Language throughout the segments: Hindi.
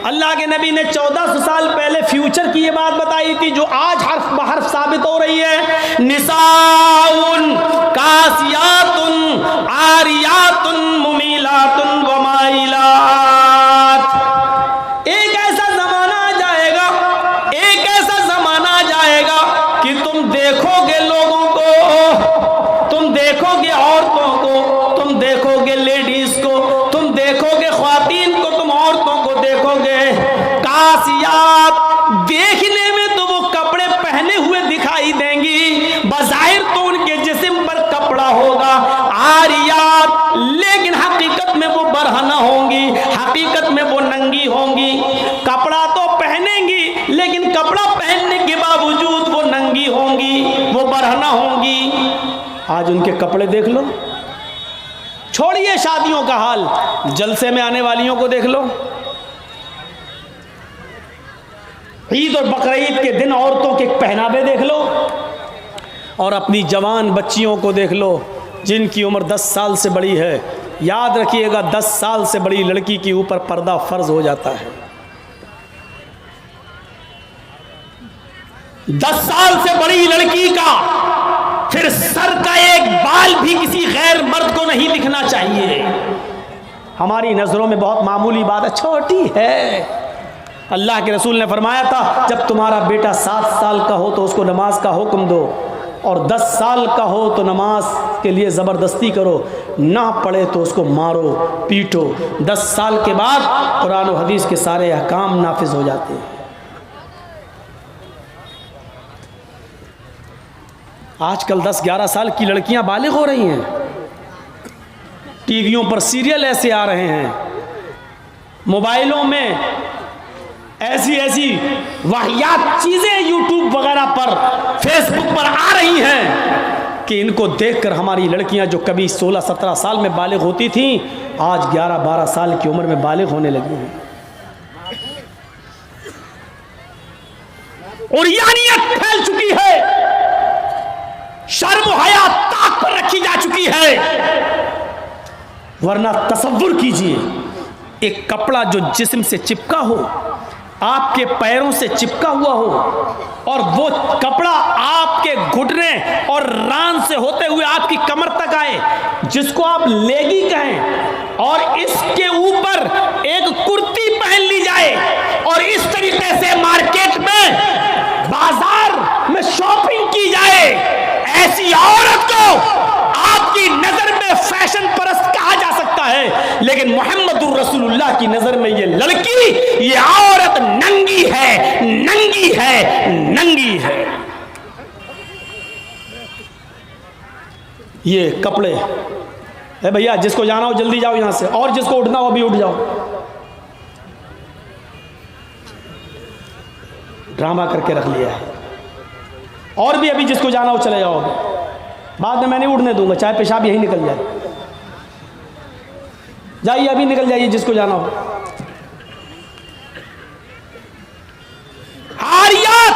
अल्लाह के नबी ने 1400 साल पहले फ्यूचर की ये बात बताई थी जो आज हर्फ बहर्फ साबित हो रही है। निसाउन कासियातुन आरियातुन मुमीलातुन व माइलात। एक ऐसा जमाना आ जाएगा, एक ऐसा जमाना आ जाएगा कि तुम देखोगे लोगों को, तुम देखोगे औरतों को, तुम देखोगे लेडीज को, तुम देखोगे ख्वातीन को, तुम औरतों को देखोगे कासियात, देखने में तो वो कपड़े पहने हुए दिखाई देंगी, बज़ाहिर तो उनके जिस्म पर कपड़ा होगा। आरियात, लेकिन हकीकत में वो बरहना होंगी, हकीकत में वो नंगी होंगी। कपड़ा तो पहनेंगी लेकिन कपड़ा पहनने के बावजूद वो नंगी होंगी, वो बरहना होंगी। आज उनके कपड़े देख लो, छोड़िए शादियों का हाल, जलसे में आने वालियों को देख लो। ईद और बकरीद के दिन औरतों के पहनावे देख लो, और अपनी जवान बच्चियों को देख लो जिनकी उम्र 10 साल से बड़ी है। याद रखिएगा, 10 साल से बड़ी लड़की के ऊपर पर्दा फर्ज हो जाता है। 10 साल से बड़ी लड़की का फिर सर का एक बाल भी किसी गैर मर्द को नहीं दिखना चाहिए। हमारी नजरों में बहुत मामूली बात है, छोटी है। अल्लाह के रसूल ने फरमाया था, जब तुम्हारा बेटा 7 साल का हो तो उसको नमाज का हुक्म दो, और 10 साल का हो तो नमाज के लिए ज़बरदस्ती करो, ना पढ़े तो उसको मारो पीटो। 10 साल के बाद कुरान और हदीस के सारे अहकाम नाफिज हो जाते हैं। आजकल 10-11 साल की लड़कियां बालिग हो रही हैं। टीवियों पर सीरियल ऐसे आ रहे हैं, मोबाइलों में ऐसी ऐसी वाहियात चीज़ें यूट्यूब वगैरह पर, फेसबुक पर आ रही हैं कि इनको देखकर हमारी लड़कियां जो कभी 16-17 साल में बालिग होती थीं, आज 11-12 साल की उम्र में बालिग होने लगी हैं। और यानियत फैल चुकी है, शर्म हया ताक पर रखी जा चुकी है। वरना तसव्वुर कीजिए, एक कपड़ा जो जिस्म से चिपका हो, आपके पैरों से चिपका हुआ हो, और वो कपड़ा आपके घुटने और रान से होते हुए आपकी कमर तक आए, जिसको आप लेगी कहें, और इसके ऊपर एक कुर्ती पहन ली जाए, और इस तरीके से मार्केट में, बाजार में शॉपिंग की जाए, ऐसी औरत को आपकी नजर में फैशन परस्त कहा जा सकता है, लेकिन मोहम्मदुर रसूलुल्लाह की नजर में ये लड़की, ये औरत नंगी है, नंगी है, नंगी है। ये कपड़े है भैया, जिसको जाना हो जल्दी जाओ यहां से, और जिसको उठना हो अभी उठ जाओ। ड्रामा करके रख लिया है। और भी अभी जिसको जाना हो चले जाओ, बाद में मैं नहीं उड़ने दूंगा, चाहे पेशाब यही निकल जाए। जाइए अभी निकल जाइए जिसको जाना हो। आरियात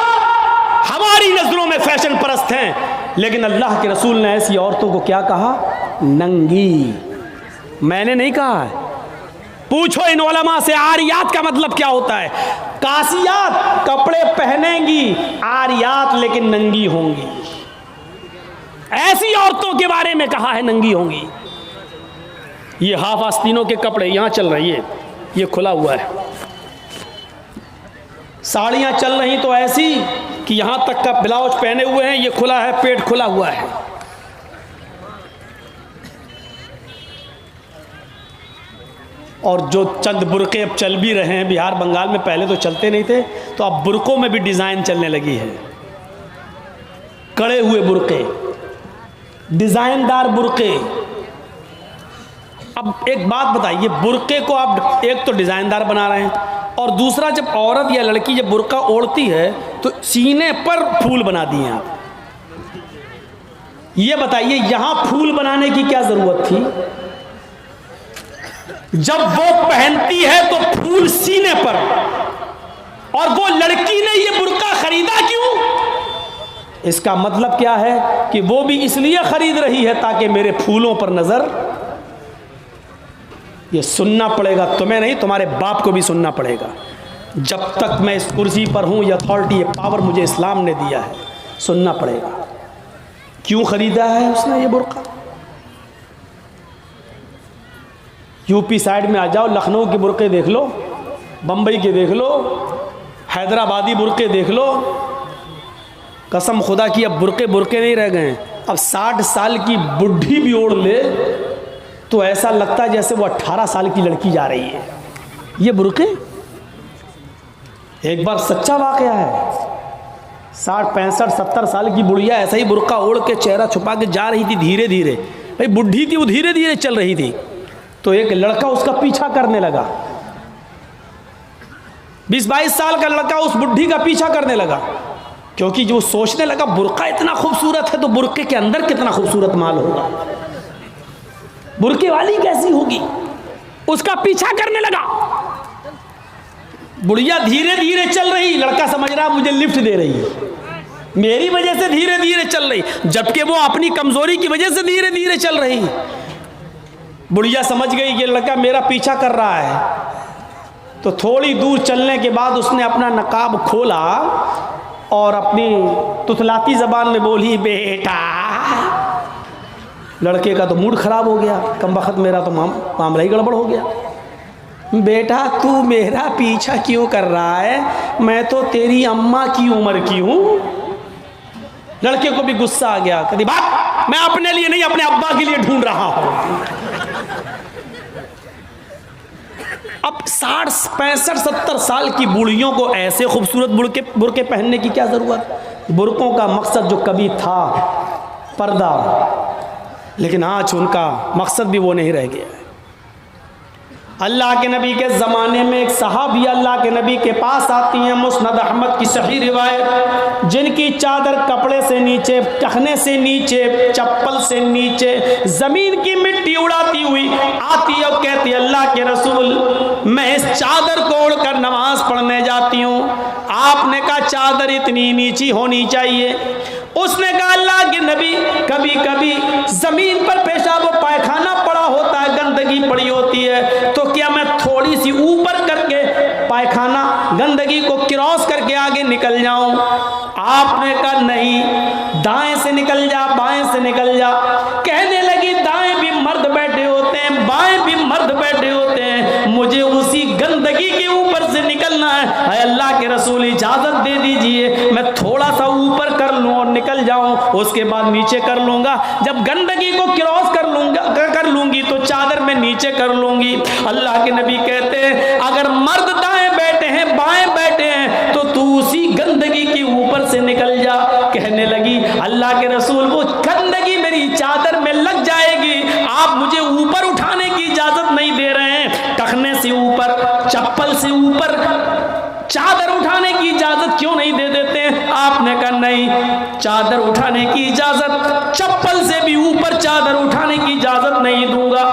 हमारी नजरों में फैशन परस्त हैं, लेकिन अल्लाह के रसूल ने ऐसी औरतों को क्या कहा? नंगी। मैंने नहीं कहा है, पूछो इन उलमा से आरियात का मतलब क्या होता है। कासियात कपड़े पहनेंगी, आरियात लेकिन नंगी होंगी। ऐसी औरतों के बारे में कहा है नंगी होंगी। ये हाफ आस्तीनों के कपड़े यहां चल रही है, ये खुला हुआ है। साड़ियां चल रही तो ऐसी कि यहां तक का ब्लाउज पहने हुए हैं, ये खुला है, पेट खुला हुआ है। और जो चंद बुरके अब चल भी रहे हैं बिहार बंगाल में, पहले तो चलते नहीं थे, तो अब बुरकों में भी डिज़ाइन चलने लगी है। कड़े हुए बुरके, डिज़ाइनदार बुरके। अब एक बात बताइए, बुरके को आप एक तो डिज़ाइनदार बना रहे हैं, और दूसरा जब औरत या लड़की जब बुरका ओढ़ती है तो सीने पर फूल बना दिए आप। ये बताइए यहां फूल बनाने की क्या ज़रूरत थी? जब वो पहनती है तो फूल सीने पर, और वो लड़की ने ये बुर्का खरीदा क्यों? इसका मतलब क्या है कि वो भी इसलिए खरीद रही है ताकि मेरे फूलों पर नजर। ये सुनना पड़ेगा तुम्हें नहीं, तुम्हारे बाप को भी सुनना पड़ेगा। जब तक मैं इस कुर्सी पर हूँ, ये अथॉरिटी, ये पावर मुझे इस्लाम ने दिया है, सुनना पड़ेगा। क्यों खरीदा है उसने ये बुर्का? यूपी साइड में आ जाओ, लखनऊ के बुर्के देख लो, बम्बई के देख लो, हैदराबादी बुर्के देख लो। कसम खुदा की अब बुर्के बुर्के नहीं रह गए। अब 60 साल की बुढ़ी भी ओढ़ ले तो ऐसा लगता है जैसे वो 18 साल की लड़की जा रही है। ये बुर्के एक बार सच्चा वाकया है। 60, 65, 70 साल की बुढ़िया ऐसा ही बुर्का ओढ़ के चेहरा छुपा के जा रही थी धीरे धीरे। भाई बुढ़ी थी वो, धीरे धीरे चल रही थी, तो एक लड़का उसका पीछा करने लगा। 20-22 साल का लड़का उस बुढ़ी का पीछा करने लगा, क्योंकि जो सोचने लगा बुर्का इतना खूबसूरत है तो बुर्के के अंदर कितना खूबसूरत माल होगा, बुर्के वाली कैसी होगी, उसका पीछा करने लगा। बुढ़िया धीरे धीरे चल रही, लड़का समझ रहा मुझे लिफ्ट दे रही है, मेरी वजह से धीरे धीरे चल रही, जबकि वो अपनी कमजोरी की वजह से धीरे धीरे चल रही। बुढ़िया समझ गई ये लड़का मेरा पीछा कर रहा है, तो थोड़ी दूर चलने के बाद उसने अपना नकाब खोला और अपनी तुतलाती जबान में बोली, बेटा। लड़के का तो मूड खराब हो गया, कम वक्त मेरा तो मामला ही गड़बड़ हो गया। बेटा तू मेरा पीछा क्यों कर रहा है, मैं तो तेरी अम्मा की उम्र की हूँ। लड़के को भी गुस्सा आ गया, कहती बात मैं अपने लिए नहीं अपने अब्बा के लिए ढूंढ रहा हूँ। अब 60, 65, 70 साल की बूढ़ियों को ऐसे खूबसूरत बुर्के पहनने की क्या ज़रूरत। बुर्कों का मकसद जो कभी था पर्दा, लेकिन आज उनका मकसद भी वो नहीं रह गया। अल्लाह के नबी के ज़माने में एक सहाबी अल्लाह के नबी के पास आती हैं, मुस्नद अहमद की सही रिवायत, जिनकी चादर कपड़े से नीचे, टखने से नीचे, चप्पल से नीचे ज़मीन की मिट्टी उड़ाती हुई आती और कहती अल्लाह के रसूल मैं इस चादर को ओढ़कर नमाज पढ़ने जाती हूँ। आपने कहा चादर इतनी नीची होनी चाहिए। उसने कहा अल्लाह के नबी कभी कभी ज़मीन पर पेशाब व पायखाना पड़ा होता है, गंदगी पड़ी होती है, तो क्या मैं थोड़ी सी ऊपर करके पायखाना गंदगी को क्रॉस करके आगे निकल जाऊं? आपने कहा नहीं, दाएं से निकल जा, बाएं से निकल जा। कहने लगी दाएं भी मर्द बैठे होते हैं, बाएं भी मर्द बैठे होते हैं, मुझे उसी गंदगी के ऊपर से निकलना है। अल्लाह के रसूल इजाजत दे दीजिए, मैं थोड़ा सा ऊपर कर लूं और निकल जाऊं, उसके बाद नीचे कर लूंगा। जब गंदगी को क्रॉस कर लूंगी तो चादर में नीचे कर लूंगी। अल्लाह के नबी कहते हैं अगर मर्द दाएं बैठे हैं, बाएं बैठे हैं, तो तू उसी गंदगी के ऊपर से निकल जा। कहने लगी अल्लाह के रसूल वो गंदगी मेरी चादर में लग जाएगी, आप मुझे ऊपर उठाने की इजाजत नहीं दे रहे हैं, टखने से ऊपर, चप्पल से ऊपर चादर उठाने की इजाजत क्यों नहीं दे देते? आपने कहा नहीं, चादर उठाने की इजाजत, चप्पल से भी ऊपर चादर उठाने की इजाजत नहीं दूंगा।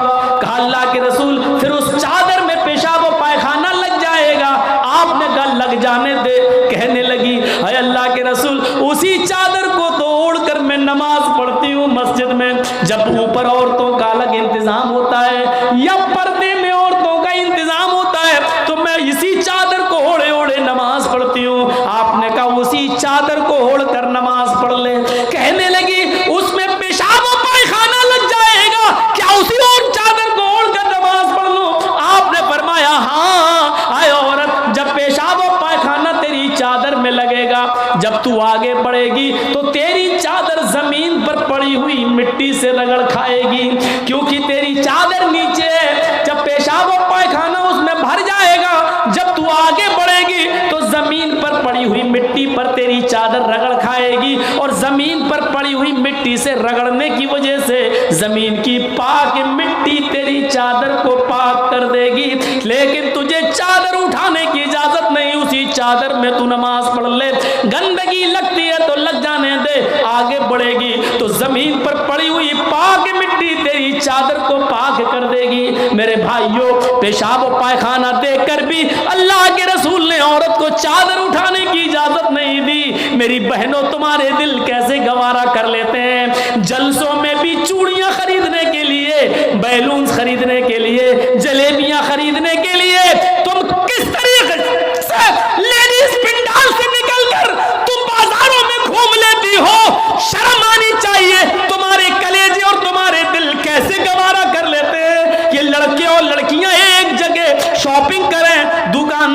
कहा अल्लाह के रसूल फिर उस चादर में पेशाब और पायखाना लग जाएगा। आपने कहा लग जाने दे। कहने लगी है अल्लाह के रसूल उसी चादर को तो ओढ़कर मैं नमाज पढ़ती हूँ मस्जिद में। जब ऊपर औरतों का अलग इंतजाम होता है या पर्दे में औरतों का इंतजाम होता है, तो मैं इसी चादर को ओढ़े ओढ़े नमाज पढ़ती हूँ। आपने कहा उसी चादर को ओढ़कर नमाज पढ़ ले। कहने लगी उसमें पेशाब और पायखाना लग जाएगा, क्या उसी और चादर को ओढ़कर नमाज पढ़ लूं? आपने फरमाया हाँ आए औरत, जब पेशाब और पायखाना तेरी चादर में लगेगा, जब तू आगे बढ़ेगी तो तेरी चादर जमीन पर पड़ी हुई मिट्टी से रगड़ खाएगी, क्योंकि तेरी चादर नीचे है। जब पेशाब और पायखाना उसमें भर जाएगा, जब तू आगे बढ़ेगी तो जमीन पर पड़ी हुई मिट्टी पर तेरी चादर रगड़ खाएगी, और जमीन पर पड़ी हुई मिट्टी से रगड़ने की वजह से जमीन की पाक मिट्टी तेरी चादर को पाक कर देगी। लेकिन तुझे चादर उठाने की इजाजत नहीं, उसी चादर में तू नमाज पढ़ ले। गंदगी लगती है तो लग जाने दे, आगे बढ़ेगी तो जमीन पर पड़ी हुई पाक मिट्टी तेरी चादर को पाक कर देगी। मेरे भाइयों, पेशाब और पायखाना देखकर भी अल्लाह के रसूल ने औरत को चादर उठाने की इजाजत नहीं दी। मेरी बहनों, तुम्हारे दिल कैसे गवारा कर लेते हैं? जलसों में भी चूड़ियां खरीदने के लिए, बैलून्स खरीदने के लिए, जलेबियां खरीदने के लिए तुम किस तरीके से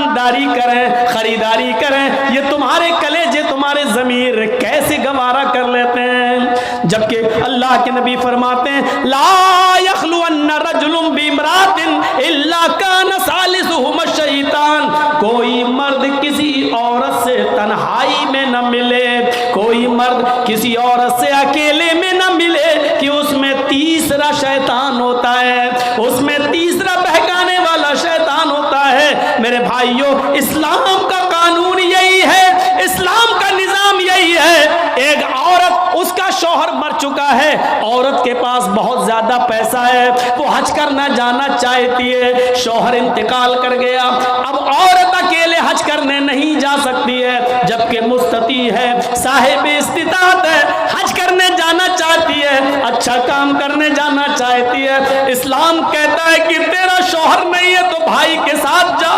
दामदारी करें, खरीदारी करें, ये तुम्हारे कलेजे, तुम्हारे ज़मीर कैसे गवारा कर लेते हैं। जबकि अल्लाह के नबी फरमाते हैं ला यखलुअन्न रजुलुम बिमरातिन इल्ला कान सालिसुहुम शैतान, कोई मर्द किसी औरत से तन्हाई में न मिले, कोई मर्द किसी औरत से अकेले में न मिले कि उसमें तीसरा शैतान होता है, उसमें तीसरा बहकाने वाला शैतान होता है। मेरे भाइयों, इस्लाम का कानून यही है, इस्लाम का निजाम यही है। एक औरत, उसका शौहर मर चुका है, औरत के पास बहुत ज्यादा पैसा है, वो हज करना जाना चाहती है, शौहर इंतकाल कर गया, अब औरत अकेले हज करने नहीं जा सकती है, जबकि मुस्तती है, साहिब इस्तिताअत है, हज करने जाना चाहती है, अच्छा काम करने जाना चाहती है। इस्लाम कहता है कि तेरा शौहर नहीं है तो भाई के साथ जा,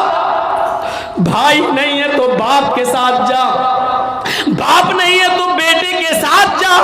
भाई नहीं है तो बाप के साथ जा, बाप नहीं है तो बेटे के साथ जा,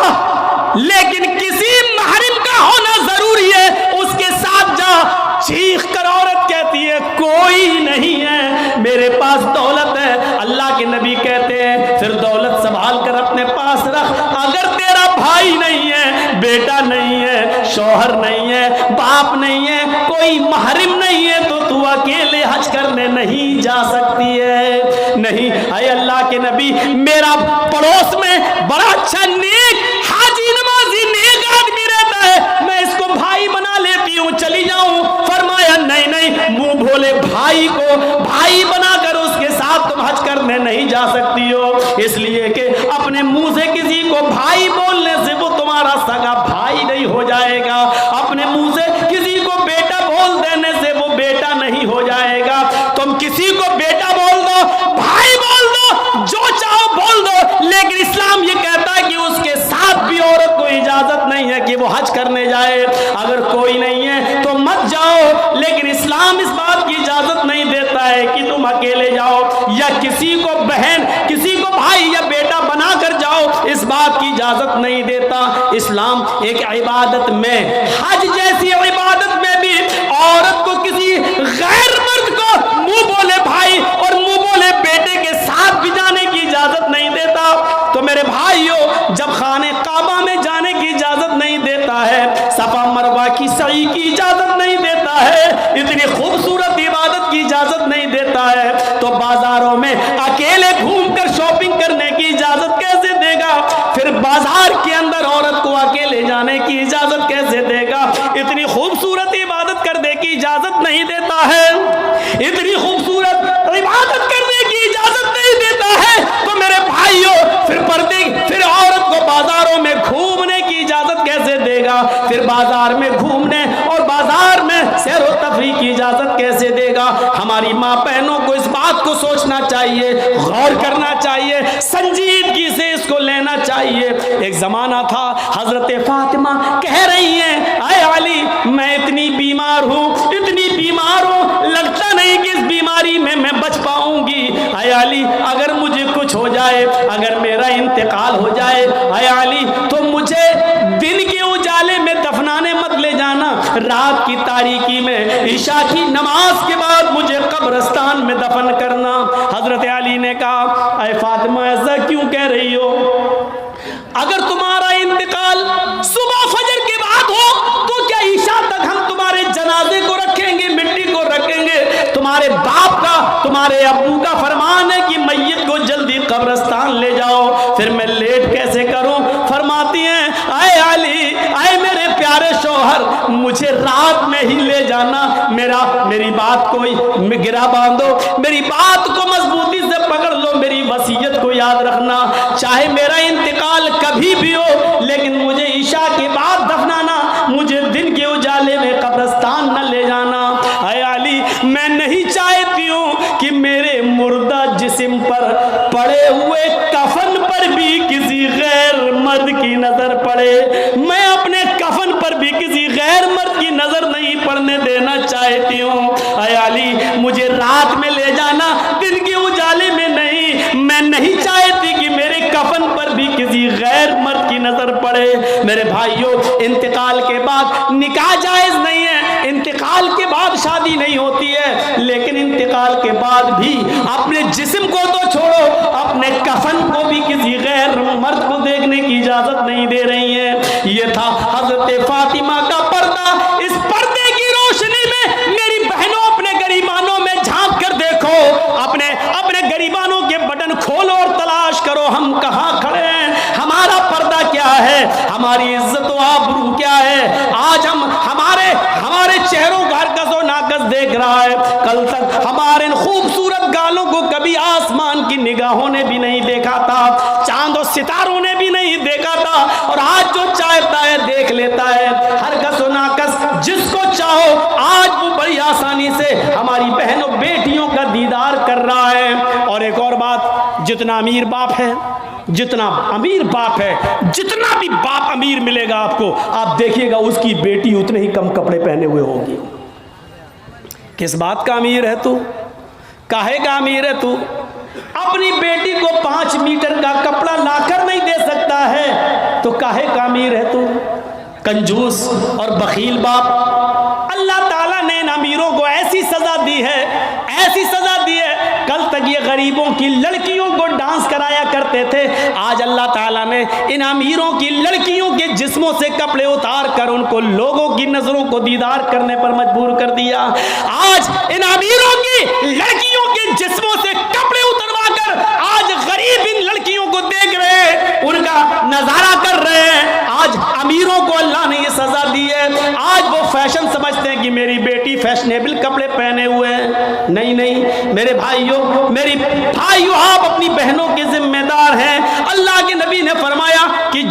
लेकिन किसी महरिम का होना जरूरी है, उसके साथ जा। चीख कर औरत कहती है कोई नहीं है, मेरे पास दौलत है। अल्लाह के नबी कहते हैं फिर दौलत संभाल कर अपने पास रख, अगर तेरा भाई नहीं है, बेटा नहीं है, शौहर नहीं है, बाप नहीं है, कोई महरिम नहीं है, तो तू अकेले हज करने नहीं जा सकती है। नहीं, अरे अल्लाह के नबी, मेरा पड़ोस में बड़ा अच्छा नेक हाजी नमाजी नेक आदमी रहता है, मैं इसको भाई बना लेती हूँ, चली जाऊं। फरमाया नहीं नहीं, मुंह भोले भाई को भाई बनाकर उसके साथ तुम हज करने नहीं जा सकती हो, इसलिए कि अपने मुंह से किसी को भाई बोलने से वो तुम्हारा सगा भाई नहीं हो जाएगा, अपने मुंह से किसी को बेटा बोल देने से वो बेटा नहीं हो जाएगा। तुम किसी को बेटा बोल दो, भाई बोल दो, जो चाहो बोल दो, लेकिन इस्लाम ये कहता है कि उसके साथ भी औरत को इजाजत नहीं है कि वो हज करने जाए। अगर कोई नहीं है तो मत जाओ, लेकिन इस्लाम इस बात की इजाजत नहीं देता है कि तुम अकेले जाओ या किसी को बहन, किसी को भाई या बेटा बना कर जाओ, इस बात की इजाजत नहीं देता। इस्लाम एक इबादत में, हज जैसी इबादत में भी औरत को किसी गैर मर्द को मुंह बोले भाई और मुंह बोले बेटे के साथ भी जाने की इजाजत नहीं देता। तो मेरे भाइयों, जब खाने काबा में जाने की इजाजत नहीं देता है, सफा मरवा की सही की इजाजत नहीं देता है, इतनी खूबसूरत इबादत की इजाजत नहीं देता है, तो बाजारों में अकेले घूमकर शॉपिंग करने की इजाजत कैसे देगा? फिर बाजार के अंदर औरत को अकेले जाने की इजाजत कैसे देगा? इतनी खूबसूरत इबादत करने की इजाजत नहीं देता है, इतनी खूबसूरत इबादत करने की इजाजत नहीं देता है, तो मेरे भाइयों फिर औरत को बाजारों में घूमने की इजाजत कैसे देगा? फिर बाजार में घूमने और बाजार में सैर व तफरीह की इजाजत कैसे देगा? हमारी माँ बहनों को इस बात को सोचना चाहिए, गौर करना चाहिए, संजीदगी से इसको लेना चाहिए। एक जमाना था, हजरत फातिमा कह रही हैं, आए अली, मैं इतनी बीमार हूँ, इतनी बीमार हूँ, लगता नहीं कि इस बीमारी में मैं बच पाऊंगी। आए अली, अगर मुझे कुछ हो जाए, अगर मेरा इंतकाल हो जाए, आए अली, तो मुझे दिन के उजाले में दफनाने मत ले जाना, रात की तारीकी में ईशा की नमाज के बाद मुझे कब्रिस्तान में दफन करना। हजरत अली ने कहा, आए फातिमा, ऐसा क्यों कह रही हो? अगर तुम्हारा इंतकाल सुबह फजर के बाद हो तो क्या ईशा तक हम तुम्हारे जनाजे को रखेंगे, मिट्टी को रखेंगे? तुम्हारे बाप का, तुम्हारे अब्बू का फरमान है कि मैयत को जल्दी कब्रिस्तान ले जाओ, फिर मैं लेट कैसे करूं? फरमाती हैं, आए अली, आए मेरे प्यारे शौहर, मुझे रात में ही ले जाना, मेरी बात को गिरा बांधो, मेरी बात को मजबूती से पकड़ लो, मेरी वसीयत को याद रखना, चाहे मेरा इंतकाल कभी भी हो, लेकिन मुझे ईशा के बाद दफनाना, मुझे दिन के उजाले में कब्रिस्तान न ले जाना। आए अली, मैं नहीं चाहती हूँ कि मेरे मुर्दा जिस्म पर पड़े हुए कफन पर भी किसी गैर मर्द की नजर पड़े, मैं अपने कफन पर भी किसी गैर मर्द की नजर नहीं पड़ने देना चाहती हूँ। आए अली, मुझे रात में ले जाना, दिन के उजाले में नहीं, मैं नहीं चाहती कि मेरे कफन पर भी किसी गैर मर्द की नजर पड़े। मेरे भाइयों, इंतकाल के बाद निकाह जायज नहीं है, इंतकाल इंतकाल के बाद शादी नहीं होती है, लेकिन इंतकाल के बाद भी अपने जिस्म को तो छोड़ो, अपने कफन को भी किसी गैर मर्द को देखने की इजाजत नहीं दे रही है। ये था हजरत फातिमा का पर्दा। इस पर्दे की रोशनी में मेरी बहनों अपने गरीबानों में झांक कर देखो, अपने अपने गरीबानों के बटन खोलो और तलाश करो हम कहाँ खड़े हैं, हमारा पर्दा क्या है, हमारी इज्जत व आबरू क्या है। आज हम हमारे चेहरों का हरकस और नाकस देख रहा है, कल तक हमारे इन खूबसूरत गालों को कभी आसमान की निगाहों ने भी नहीं देखा था, चांद और सितारों ने भी नहीं देखा था, और आज जो चाहता है देख लेता है हरकस और नाकस जिसको चाहो। आज वो बड़ी आसानी से हमारी बहनों बेटियों का दीदार कर रहा है। और एक और बात, जितना अमीर बाप है, जितना अमीर बाप है, जितना भी बाप अमीर मिलेगा आपको, आप देखिएगा उसकी बेटी उतने ही कम कपड़े पहने हुए होगी। किस बात का अमीर है तू, काहे का अमीर है तू? अपनी बेटी को 5 मीटर का कपड़ा लाकर नहीं दे सकता है तो काहे का अमीर है तू? कंजूस और बखील बाप। अल्लाह ताला ने इन अमीरों को ऐसी सजा दी है, ऐसी सजा दी है। कल तक ये गरीबों की लड़कियों को डांस कराया करते थे, आज अल्लाह ताला ने इन अमीरों की लड़कियों के जिस्मों से कपड़े उतार कर उनको लोगों की नजरों को दीदार करने पर मजबूर कर दिया। आज इन अमीरों की लड़कियों के जिस्मों से कपड़े उतरवा कर आज गरीब इन लड़कियों को देख रहे हैं, उनका नजारा कर रहे हैं। आज अमीरों को अल्लाह ने ये सजा दी है। आज वो फैशन समझते हैं कि मेरी बेटी फैशनेबल कपड़े पहने हुए हैं। नहीं नहीं मेरे भाइयों, मेरी भाइयों, आप अपनी बहनों के जिम्मेदार हैं। अल्लाह के नबी ने फरमाया कि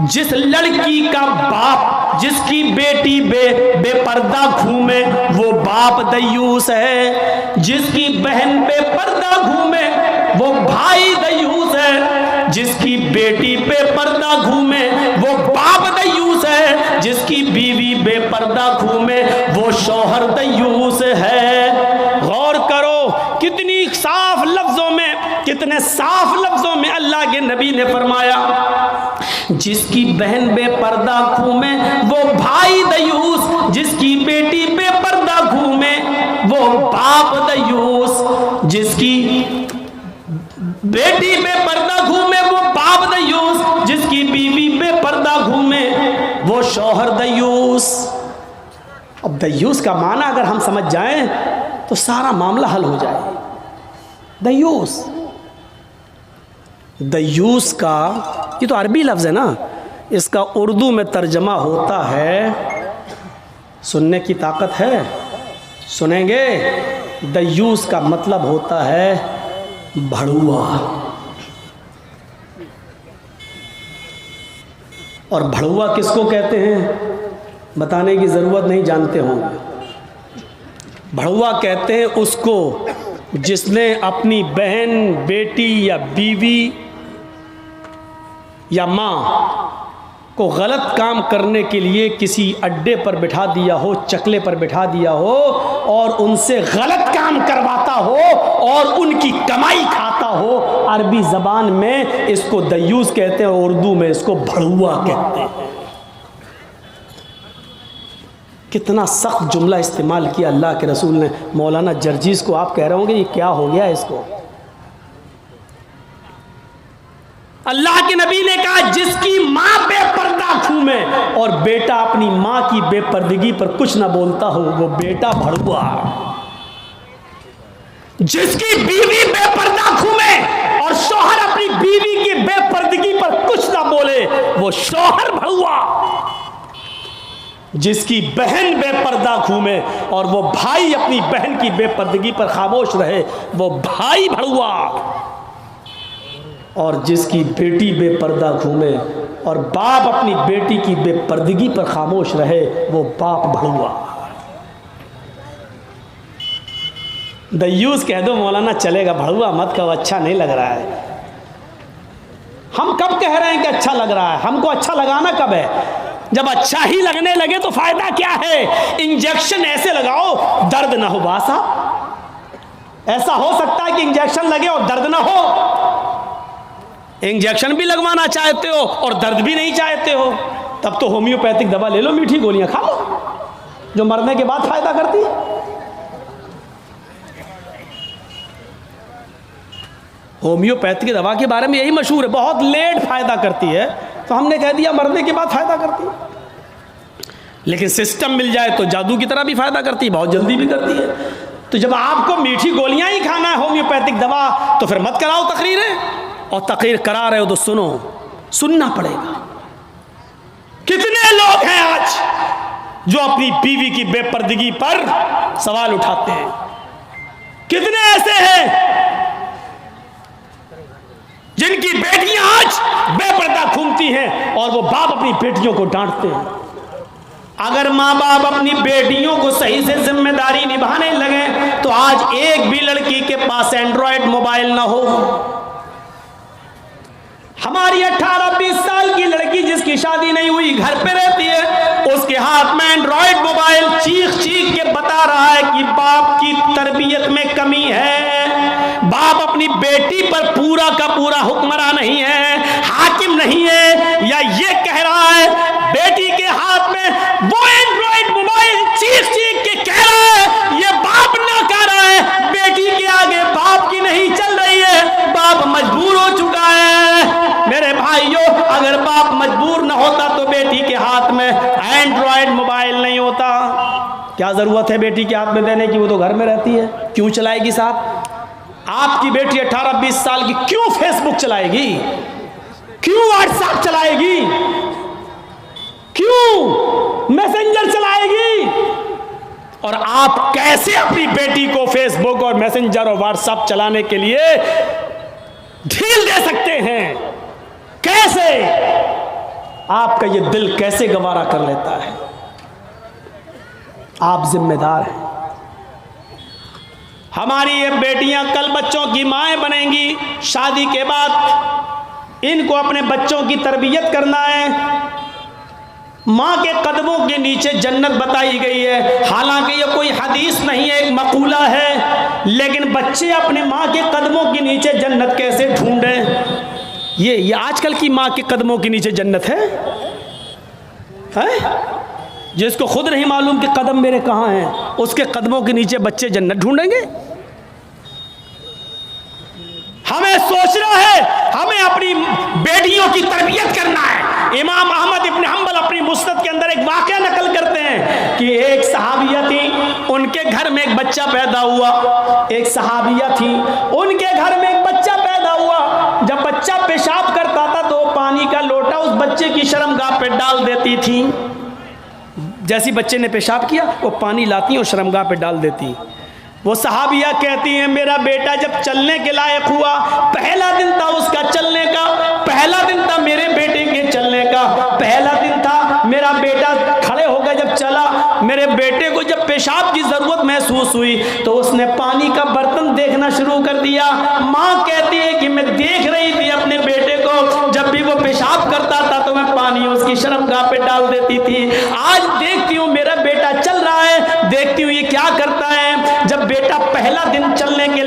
जिस लड़की का बाप, जिसकी बेटी बेपर्दा घूमे वो बाप दयूस है, जिसकी बहन बेपर्दा घूमे वो भाई दयूस है, जिसकी बेटी बेपर्दा घूमे वो बाप दयूस है, जिसकी बीवी बेपर्दा घूमे वो शौहर दयूस है। गौर करो कितनी साफ लफ्जों में, कितने साफ लफ्जों में अल्लाह के नबी ने फरमाया, जिसकी बहन बेपर्दा घूमे वो भाई दयूस, जिसकी बेटी बेपर्दा घूमे वो बाप दयूस, जिसकी बेटी बेपर्दा घूमे वो बाप दयूस, जिसकी बीवी बेपर्दा घूमे वो शौहर दयूस। अब दयूस का माना अगर हम समझ जाएं तो सारा मामला हल हो जाए। दयूस, दयूस का ये तो अरबी लफ्ज़ है ना, इसका उर्दू में तर्जमा होता है, सुनने की ताकत है, सुनेंगे। दयूस का मतलब होता है भड़ुआ। और भड़ुआ किसको कहते हैं बताने की ज़रूरत नहीं, जानते होंगे। भड़ुआ कहते हैं उसको जिसने अपनी बहन, बेटी या बीवी या माँ को गलत काम करने के लिए किसी अड्डे पर बिठा दिया हो, चकले पर बिठा दिया हो और उनसे गलत काम करवाता हो और उनकी कमाई खाता हो। अरबी ज़बान में इसको दयूस कहते हैं, उर्दू में इसको भड़ुआ कहते हैं। कितना सख्त जुमला इस्तेमाल किया अल्लाह के रसूल ने। मौलाना जर्जीस को आप कह रहे होंगे ये क्या हो गया इसको। अल्लाह के नबी ने कहा जिसकी माँ बेपर्दा घूमे और बेटा अपनी माँ की बेपर्दगी पर कुछ ना बोलता हो वो बेटा भड़ुआ। जिसकी बीवी बेपर्दा घूमे और शौहर अपनी बीवी की बेपर्दगी पर कुछ ना बोले वो शौहर भड़ुआ। जिसकी बहन बेपर्दा घूमे और वो भाई अपनी बहन की बेपर्दगी पर खामोश रहे वो भाई भड़ुआ। और जिसकी बेटी बेपर्दा घूमे और बाप अपनी बेटी की बेपर्दगी पर खामोश रहे वो बाप भड़ुआ। दयूस कह दो मौलाना चलेगा, भड़ुआ मत कहो, अच्छा नहीं लग रहा है। हम कब कह रहे हैं कि अच्छा लग रहा है? हमको अच्छा लगाना कब है? जब अच्छा ही लगने लगे तो फायदा क्या है? इंजेक्शन ऐसे लगाओ दर्द ना हो बासा। ऐसा हो सकता है कि इंजेक्शन लगे और दर्द ना हो? इंजेक्शन भी लगवाना चाहते हो और दर्द भी नहीं चाहते हो, तब तो होम्योपैथिक दवा ले लो, मीठी गोलियां खा लो। जो मरने के बाद फायदा करती है। होम्योपैथी दवा के बारे में यही मशहूर है, बहुत लेट फायदा करती है, तो हमने कह दिया मरने के बाद फायदा करती है। लेकिन सिस्टम मिल जाए तो जादू की तरह भी फायदा करती है, बहुत जल्दी भी करती है। तो जब आपको मीठी गोलियां ही खाना है होम्योपैथिक दवा, तो फिर मत कराओ तकरीरें, और तकरीर करा रहे हो तो सुनो, सुनना पड़ेगा। कितने लोग हैं आज जो अपनी बीवी की बेपर्दगी पर सवाल उठाते हैं, कितने ऐसे हैं जिनकी बेटियां आज बेपर्दा घूमती हैं और वो बाप अपनी बेटियों को डांटते हैं। अगर माँ बाप अपनी बेटियों को सही से जिम्मेदारी निभाने लगे तो आज एक भी लड़की के पास एंड्रॉयड मोबाइल ना हो। हमारी 18-20 साल की लड़की जिसकी शादी नहीं हुई घर पे रहती है, उसके हाथ में एंड्रॉयड मोबाइल चीख चीख के बता रहा है कि बाप की तरबियत में कमी है, बाप अपनी बेटी पर पूरा का पूरा हुक्मरान नहीं है, हाकिम नहीं है, या ये कह रहा है बेटी के हाथ में वो एंड्रॉयड मोबाइल चीख चीख के कह रहा है ये बाप ना कह रहा है, बेटी के आगे बाप की नहीं चल रही है, बाप मजबूर हो चुका है। मेरे भाइयों, अगर बाप मजबूर न होता तो बेटी के हाथ में एंड्रॉयड मोबाइल नहीं होता। क्या जरूरत है बेटी के हाथ में देने की, वो तो घर में रहती है, क्यों चलाएगी साहब? आपकी बेटी 18-20 साल की क्यों फेसबुक चलाएगी, क्यों व्हाट्सएप चलाएगी, क्यों मैसेंजर चलाएगी? और आप कैसे अपनी बेटी को फेसबुक और मैसेंजर और व्हाट्सएप चलाने के लिए ढील दे सकते हैं? कैसे? आपका ये दिल कैसे गवारा कर लेता है? आप जिम्मेदार हैं। हमारी ये बेटियां कल बच्चों की माएं बनेंगी, शादी के बाद इनको अपने बच्चों की तरबियत करना है। माँ के कदमों के नीचे जन्नत बताई गई है, हालांकि ये कोई हदीस नहीं है, एक मकूला है, लेकिन बच्चे अपने माँ के कदमों के नीचे जन्नत कैसे ढूंढें? ये आजकल की माँ के कदमों के नीचे जन्नत है? जिसको खुद नहीं मालूम कि कदम मेरे कहाँ हैं, उसके कदमों के नीचे बच्चे जन्नत ढूंढेंगे? हमें सोचना है, हमें अपनी बेटियों की तरबियत करना है। इमाम अहमद इब्न हंबल अपनी मुस्नद के अंदर एक वाकया नकल करते हैं कि एक सहाबिया थी, उनके घर में एक बच्चा पैदा हुआ। एक सहाबिया थी, उनके घर में एक बच्चा पैदा हुआ। जब बच्चा पेशाब करता था तो पानी का लोटा उस बच्चे की शर्मगाह पे डाल देती थी। जैसी बच्चे ने पेशाब किया वो पानी लाती और शर्मगाह पे डाल देती। वो सहाबिया कहती हैं मेरा बेटा जब चलने के लायक हुआ, पहला दिन था उसका चलने का, पहला दिन था मेरे बेटे के चलने का, पहला दिन था मेरा बेटा खड़े होकर जब चला, मेरे बेटे को जब पेशाब की जरूरत महसूस हुई तो उसने पानी का बर्तन देखना शुरू कर दिया। माँ कहती है कि मैं देख रही थी अपने बेटे को, जब भी वो पेशाब करता था तो मैं पानी उसकी शर्मगाह पे डाल देती थी। आज देखती हूँ मेरा बेटा चल रहा है, देखती हूँ ये क्या करता है। जब बेटा पहला दिन चलने के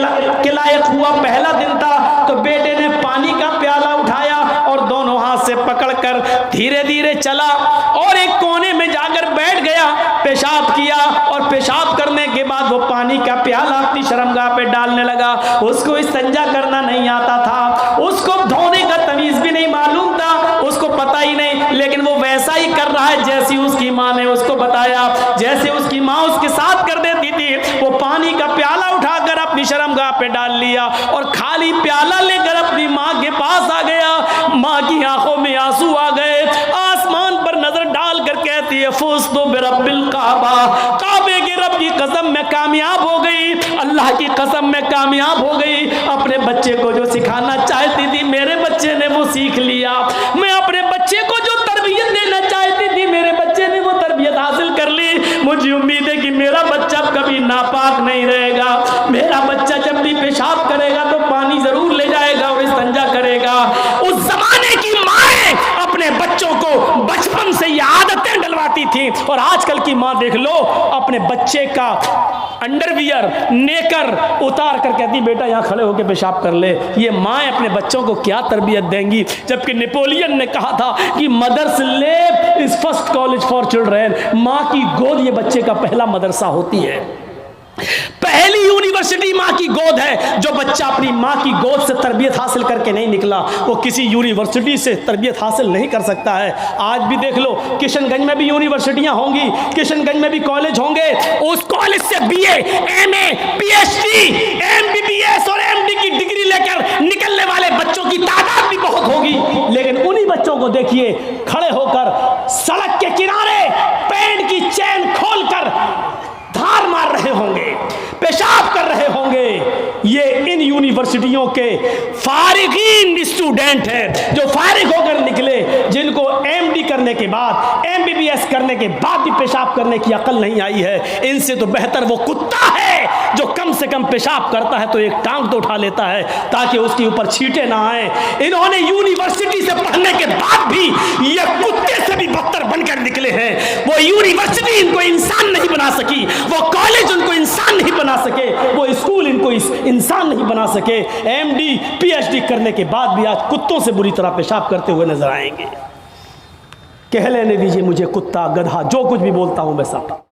लायक हुआ, पहला दिन था, तो बेटे ने पानी का प्याला उठाया और दोनों हाथ से पकड़कर धीरे धीरे चला और एक कोने में जाकर बैठ गया, पेशाब किया और पेशाब करने के बाद वो पानी का प्याला अपनी शर्मगाह पे डालने लगा। उसको इस्तिंजा करना नहीं आता था, उसको धोने का तमीज भी नहीं मालूम था, उसको पता ही नहीं, लेकिन वो वैसा ही कर रहा है जैसी उसकी माँ ने उसको बताया, जैसे उसकी माँ उसके साथ कर देती थी। वो पानी का प्याला उठाकर अपनी शर्मगाह पे डाल लिया और खाली प्याला लेकर अपनी माँ के पास आ गया। माँ की आंखों में आंसू आ गए, आसमान पर नजर डालकर कहती है फुज़्तु बिरब्बिल काबा, काबे के रब की कसम मैं कामयाब हो गई, अल्लाह की कसम मैं कामयाब हो गई। अपने बच्चे को जो सिखाना चाहती थी मेरे बच्चे ने वो सीख लिया, मैं अपने बच्चे को जो तरबियत देना चाहती थी मेरे बच्चे ने वो तरबियत हासिल कर ली। मुझे उम्मीद है कि मेरा बच्चा कभी नापाक नहीं रहेगा, मेरा बच्चा जब भी पेशाब करेगा तो पानी जरूर ले जाएगा और इस्तिंजा करेगा। उस जमाने की माएं अपने बच्चों को बचपन से ये आदतें डलवाती थी, और आजकल की माँ देख लो अपने अपने बच्चे का अंडरवियर नेकर उतार कर कहती बेटा यहाँ खड़े होकर पेशाब कर ले। ये माँ अपने बच्चों को क्या तरबियत देंगी? जबकि नेपोलियन ने कहा था कि mother's lap is first college for children, माँ की गोद ये बच्चे का पहला मदरसा होती है, पहली यूनिवर्सिटी माँ की गोद है। जो बच्चा अपनी माँ की गोद से तरबियत हासिल करके नहीं निकला वो किसी यूनिवर्सिटी से तरबियत हासिल नहीं कर सकता है। आज भी देख लो, किशनगंज में भी यूनिवर्सिटियां होंगी, किशनगंज में भी कॉलेज होंगे, उस कॉलेज से बीए, एमए, पीएचडी, एमबीबीएस और एमडी की डिग्री लेकर निकलने वाले बच्चों की तादाद भी बहुत होगी। लेकिन उन्हीं बच्चों को देखिए खड़े होकर सड़क के किनारे पैंट की चैन खोलकर धार मार रहे होंगे, पेशाब कर रहे होंगे। ये इन यूनिवर्सिटियों के फारिगीन स्टूडेंट हैं जो फारिग होकर निकले, जिनको एमडी करने के बाद, एमबीबीएस करने के बाद भी पेशाब करने की अकल नहीं आई है। इनसे तो बेहतर वो कुत्ता है जो कम से कम पेशाब करता है तो एक टांग तो उठा लेता है ताकि उसके ऊपर छींटे ना आए। इन्होंने यूनिवर्सिटी से पढ़ने के बाद भी ये कुत्ते से भी बदतर बनकर निकले हैं। वो यूनिवर्सिटी इनको इंसान नहीं बना सकी, वो कॉलेज उनको इंसान नहीं बना सके, वो स्कूल इनको इंसान नहीं बना सके। एमडी, पीएचडी करने के बाद भी आज कुत्तों से बुरी तरह पेशाब करते हुए नजर आएंगे। कह लेने दीजिए मुझे कुत्ता, गधा, जो कुछ भी बोलता हूं मैं सब।